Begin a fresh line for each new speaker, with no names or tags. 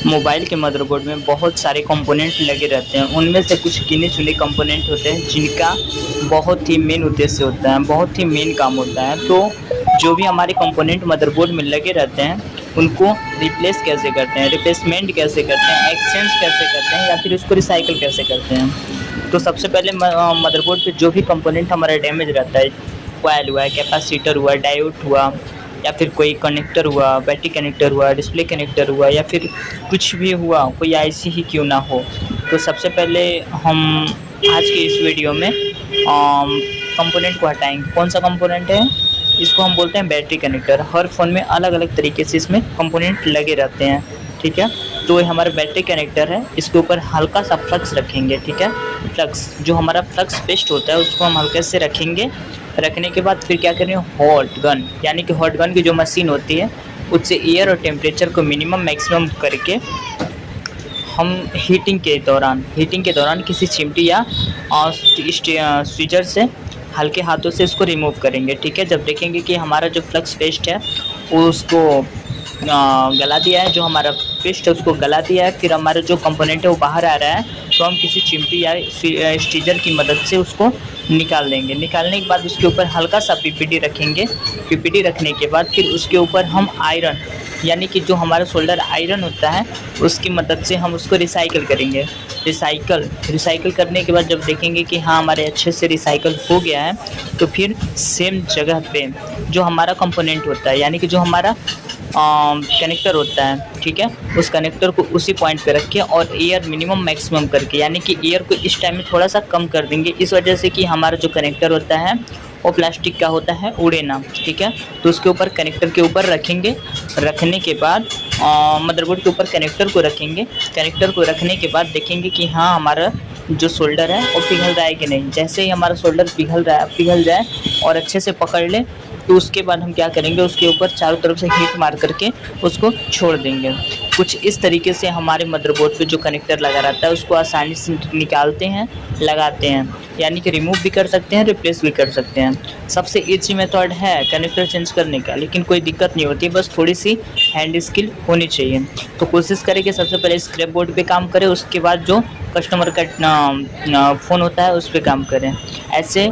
Mobile के motherboard में बहुत सारे कंपोनेंट लगे रहते हैं। उनमें से कुछ गिने-चुने कंपोनेंट होते हैं जिनका बहुत ही मेन उद्देश्य होता है, बहुत ही मेन काम होता है। तो जो भी हमारे कंपोनेंट मदरबोर्ड में लगे रहते हैं, उनको रिप्लेस कैसे करते हैं, रिप्लेसमेंट कैसे करते हैं, एक्सचेंज कैसे करते हैं या फिर उसको रिसाइकिल कैसे करते हैं। तो सबसे पहले मदरबोर्ड पे जो भी कंपोनेंट हमारा डैमेज रहता है, कॉइल हुआ, कैपेसिटर हुआ, डायोड हुआ या फिर कोई कनेक्टर हुआ, बैटरी कनेक्टर हुआ, डिस्प्ले कनेक्टर हुआ या फिर कुछ भी हुआ, कोई आईसी ही क्यों ना हो। तो सबसे पहले हम आज के इस वीडियो में कंपोनेंट को हटाएंगे। कौन सा कंपोनेंट है? इसको हम बोलते हैं बैटरी कनेक्टर। हर फ़ोन में अलग अलग तरीके से इसमें कंपोनेंट लगे रहते हैं, ठीक है। तो ये हमारा बैटरी कनेक्टर है, इसके ऊपर हल्का सा फ्लक्स रखेंगे, ठीक है। फ्लक्स जो हमारा फ्लक्स पेस्ट होता है उसको हम हल्के से रखेंगे। रखने के बाद फिर क्या करेंगे, हॉट गन यानी कि हॉट गन की जो मशीन होती है उससे एयर और टेम्परेचर को मिनिमम मैक्सिमम करके हम हीटिंग के दौरान किसी चिमटी या स्वीजर से हल्के हाथों से इसको रिमूव करेंगे, ठीक है। जब देखेंगे कि हमारा जो फ्लक्स पेस्ट है वो उसको गला दिया है, जो हमारा पेस्ट है उसको गला दिया है, फिर हमारा जो कंपोनेंट है वो बाहर आ रहा है, तो हम किसी चिमटी या स्टीजर की मदद से उसको निकाल देंगे। निकालने के बाद उसके ऊपर हल्का सा पीपीटी रखेंगे। पीपीटी रखने के बाद फिर उसके ऊपर हम आयरन यानी कि जो हमारा सोल्डर आयरन होता है उसकी मदद से हम उसको रिसाइकिल करेंगे। रिसाइकिल करने के बाद जब देखेंगे कि हाँ हमारे अच्छे से रिसाइकिल हो गया है, तो फिर सेम जगह पे जो हमारा कंपोनेंट होता है यानी कि जो हमारा कनेक्टर होता है, ठीक है, उस कनेक्टर को उसी पॉइंट पे रखें और एयर मिनिमम मैक्सिमम करके यानी कि एयर को इस टाइम में थोड़ा सा कम कर देंगे, इस वजह से कि हमारा जो कनेक्टर होता है वो प्लास्टिक का होता है, उड़े ना, ठीक है। तो उसके ऊपर कनेक्टर के ऊपर रखेंगे। रखने के बाद मदरबोर्ड के ऊपर कनेक्टर को रखेंगे। कनेक्टर को रखने के बाद देखेंगे कि हाँ हमारा जो सोल्डर है वो पिघल रहा है कि नहीं। जैसे ही हमारा सोल्डर पिघल जाए और अच्छे से पकड़ ले, तो उसके बाद हम क्या करेंगे, उसके ऊपर चारों तरफ से हीट मार करके उसको छोड़ देंगे। कुछ इस तरीके से हमारे मदरबोर्ड पे जो कनेक्टर लगा रहता है उसको आसानी से निकालते हैं, लगाते हैं, यानी कि रिमूव भी कर सकते हैं, रिप्लेस भी कर सकते हैं। सबसे ईजी मेथड है कनेक्टर चेंज करने का, लेकिन कोई दिक्कत नहीं होती, बस थोड़ी सी हैंड स्किल होनी चाहिए। तो कोशिश करें कि सबसे पहले स्क्रैप बोर्ड पे काम करें, उसके बाद जो कस्टमर का फ़ोन होता है उस पर काम करें। ऐसे